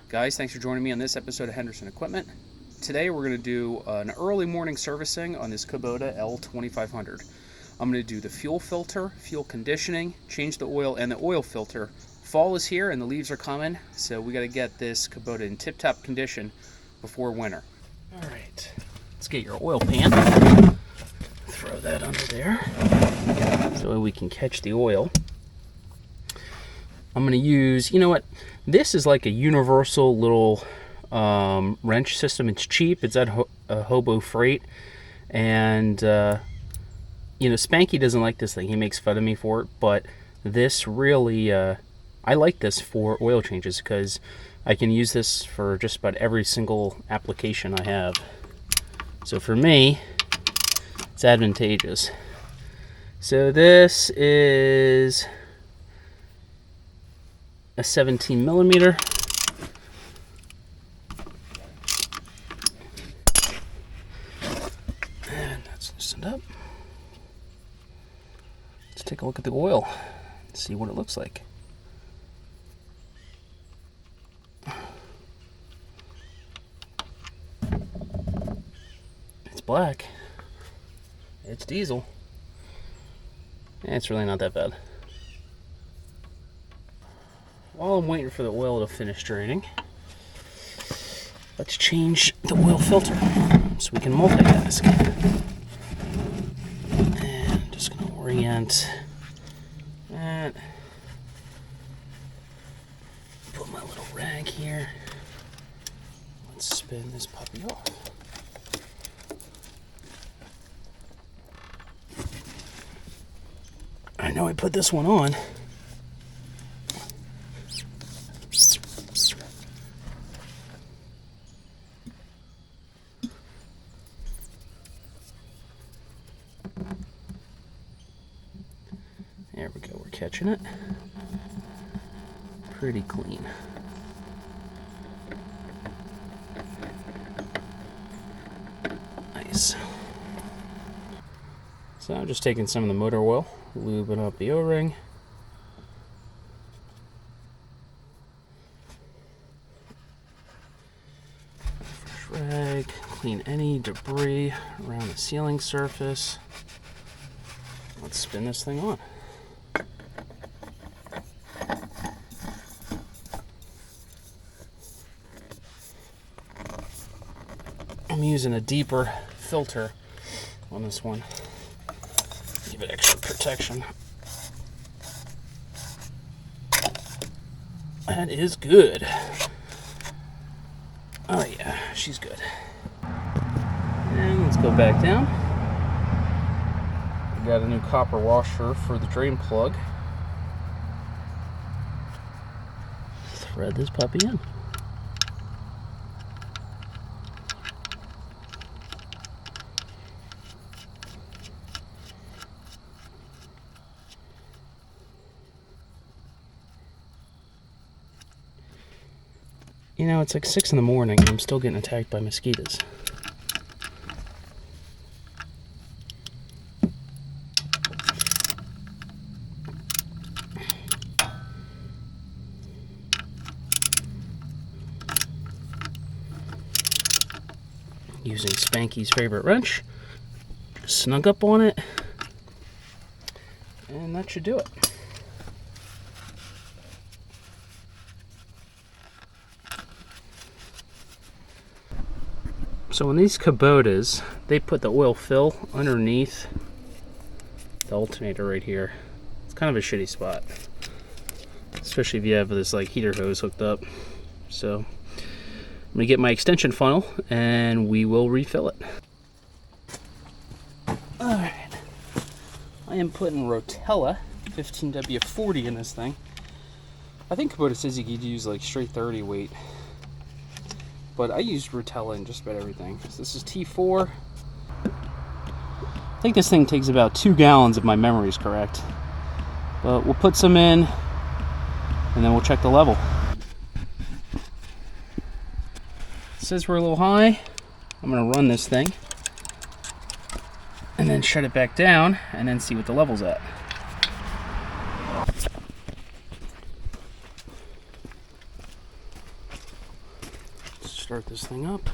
Guys, thanks for joining me on this episode of Henderson Equipment. Today we're going to do an early morning servicing on this Kubota L2500. I'm going to do the fuel filter, fuel conditioning, change the oil and the oil filter. Fall is here and the leaves are coming, so we got to get this Kubota in tip-top condition before winter. All right, let's get your oil pan. Throw that under there so we can catch the oil. I'm going to use, you know what, this is like a universal little wrench system. It's cheap. It's at Hobo Freight. And, you know, Spanky doesn't like this thing. He makes fun of me for it. But this really, I like this for oil changes because I can use this for just about every single application I have. So for me, it's advantageous. So this is a 17 millimeter. And that's loosened up. Let's take a look at the oil and see what it looks like. It's black. It's diesel. It's really not that bad. While I'm waiting for the oil to finish draining, let's change the oil filter so we can multitask. And I'm just going to orient that. Put my little rag here. Let's spin this puppy off. I know I put this one on. There we go, we're catching it. Pretty clean. Nice. So I'm just taking some of the motor oil, lubing up the O-ring. Fresh rag, clean any debris around the sealing surface. Let's spin this thing on. I'm using a deeper filter on this one. Give it extra protection. That is good. Oh yeah, she's good. And let's go back down. We got a new copper washer for the drain plug. Thread this puppy in. You know, it's like 6 in the morning and I'm still getting attacked by mosquitoes. Using Spanky's favorite wrench. Just snug up on it. And that should do it. So in these Kubotas, they put the oil fill underneath the alternator right here. It's kind of a shitty spot, especially if you have this like heater hose hooked up. So I'm gonna get my extension funnel and we will refill it. All right, I am putting Rotella 15W40 in this thing. I think Kubota says you could use like straight 30 weight. But I used Rotella in just about everything. So this is T4. I think this thing takes about 2 gallons if my memory is correct. But we'll put some in and then we'll check the level. It says we're a little high. I'm gonna run this thing and then shut it back down and then see what the level's at. start this thing up.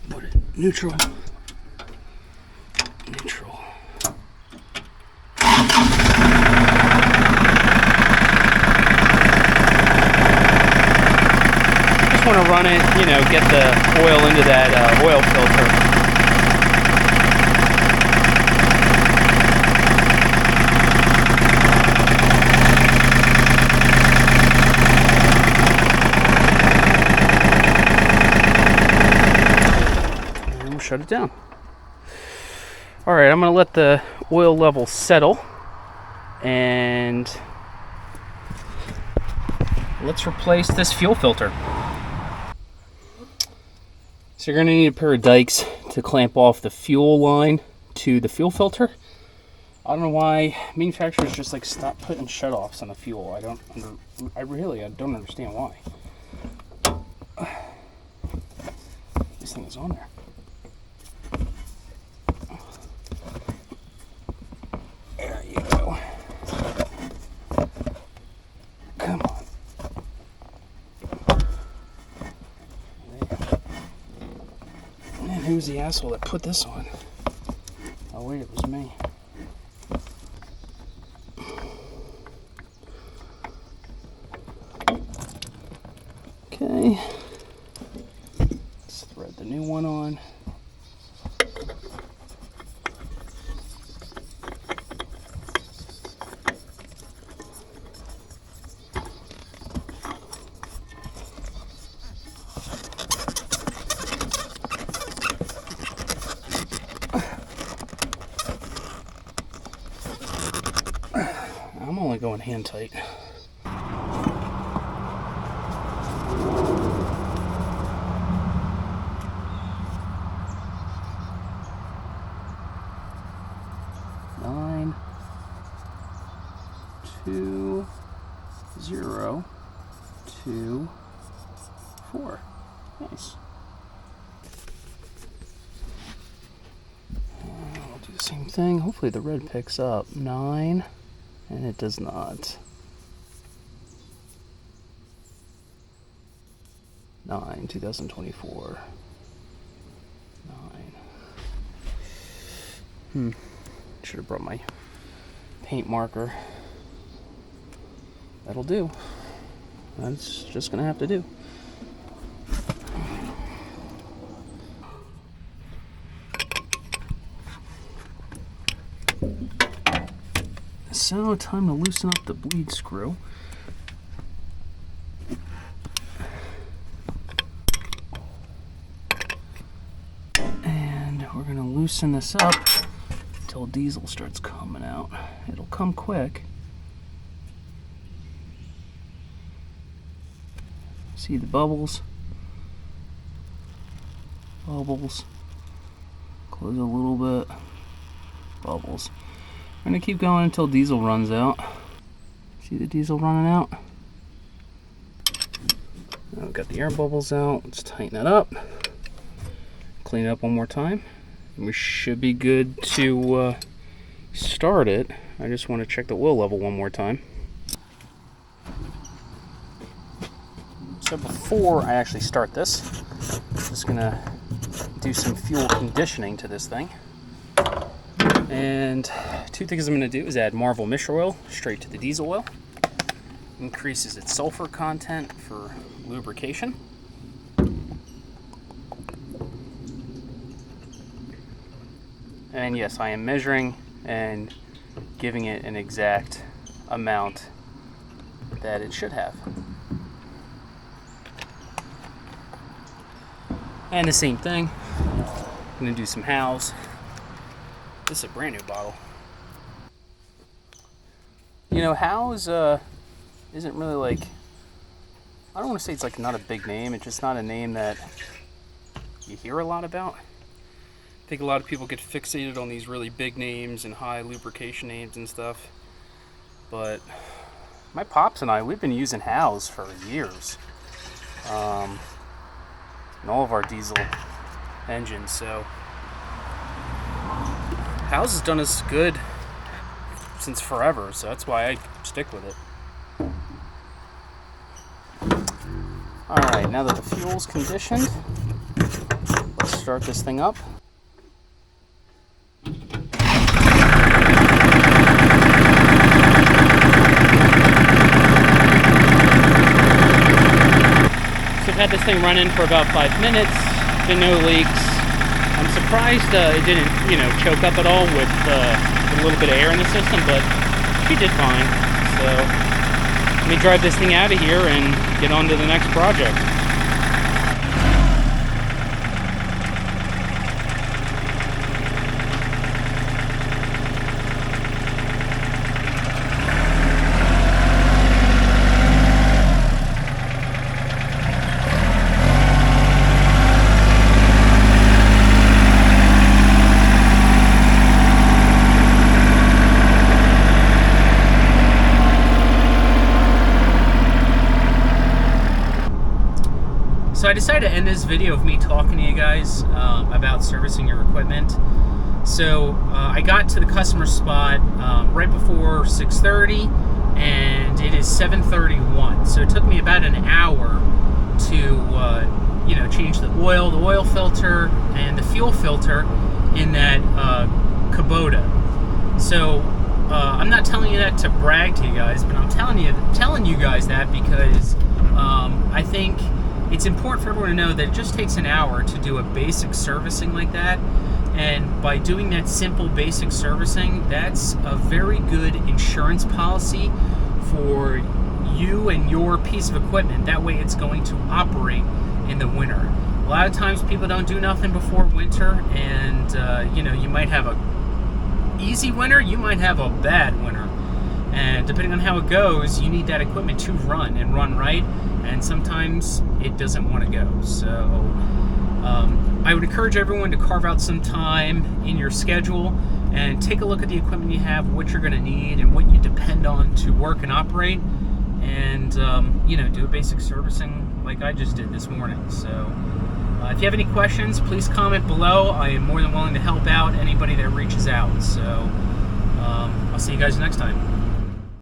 Put it neutral. Neutral. Just want to run it, you know, get the oil into that oil filter. Shut it down. All right, I'm going to let the oil level settle, and let's replace this fuel filter. So you're going to need a pair of dikes to clamp off the fuel line to the fuel filter. I don't know why manufacturers just like stop putting shutoffs on the fuel. I don't understand why. This thing is on there. There you go. Come on. Man, who's the asshole that put this on? Oh wait, it was me. Okay. Let's thread the new one on. I'm only going hand tight. Nine, 2, 0, 2, 4. Nice. I'll do the same thing. Hopefully the red picks up. 9. And it does not. 9, 2024. 9. Should have brought my paint marker. That'll do. That's just gonna have to do. So, time to loosen up the bleed screw. And we're going to loosen this up until diesel starts coming out. It'll come quick. See the bubbles? Bubbles. Close a little bit. Bubbles. I'm going to keep going until diesel runs out. See the diesel running out? Now we've got the air bubbles out. Let's tighten that up. Clean it up one more time. And we should be good to start it. I just want to check the oil level one more time. So before I actually start this, I'm just going to do some fuel conditioning to this thing. And two things I'm going to do is add Marvel Mixture Oil straight to the diesel oil. Increases its sulfur content for lubrication. And yes, I am measuring and giving it an exact amount that it should have. And the same thing, I'm going to do some Howes. This is a brand new bottle. You know, Howes isn't really like, I don't want to say it's like not a big name, it's just not a name that you hear a lot about. I think a lot of people get fixated on these really big names and high lubrication names and stuff. But my pops and I, we've been using Howes for years. In all of our diesel engines, so Howes has done us good since forever, so that's why I stick with it. Alright, now that the fuel's conditioned, let's start this thing up. So I've had this thing running for about 5 minutes, been no leaks. I'm surprised it didn't, choke up at all with a little bit of air in the system, but she did fine. So let me drive this thing out of here and get on to the next project. So I decided to end this video of me talking to you guys about servicing your equipment. So I got to the customer spot right before 6:30, and it is 7:31. So it took me about an hour to change the oil filter, and the fuel filter in that Kubota. So I'm not telling you that to brag to you guys, but I'm telling you guys that because I think it's important for everyone to know that it just takes an hour to do a basic servicing like that. And by doing that simple basic servicing, that's a very good insurance policy for you and your piece of equipment. That way it's going to operate in the winter. A lot of times people don't do nothing before winter, and you might have a easy winter, you might have a bad winter. And depending on how it goes, you need that equipment to run and run right, and sometimes it doesn't want to go. So I would encourage everyone to carve out some time in your schedule and take a look at the equipment you have, what you're going to need, and what you depend on to work and operate, and do a basic servicing like I just did this morning. So if you have any questions, please comment below. I am more than willing to help out anybody that reaches out. So I'll see you guys next time.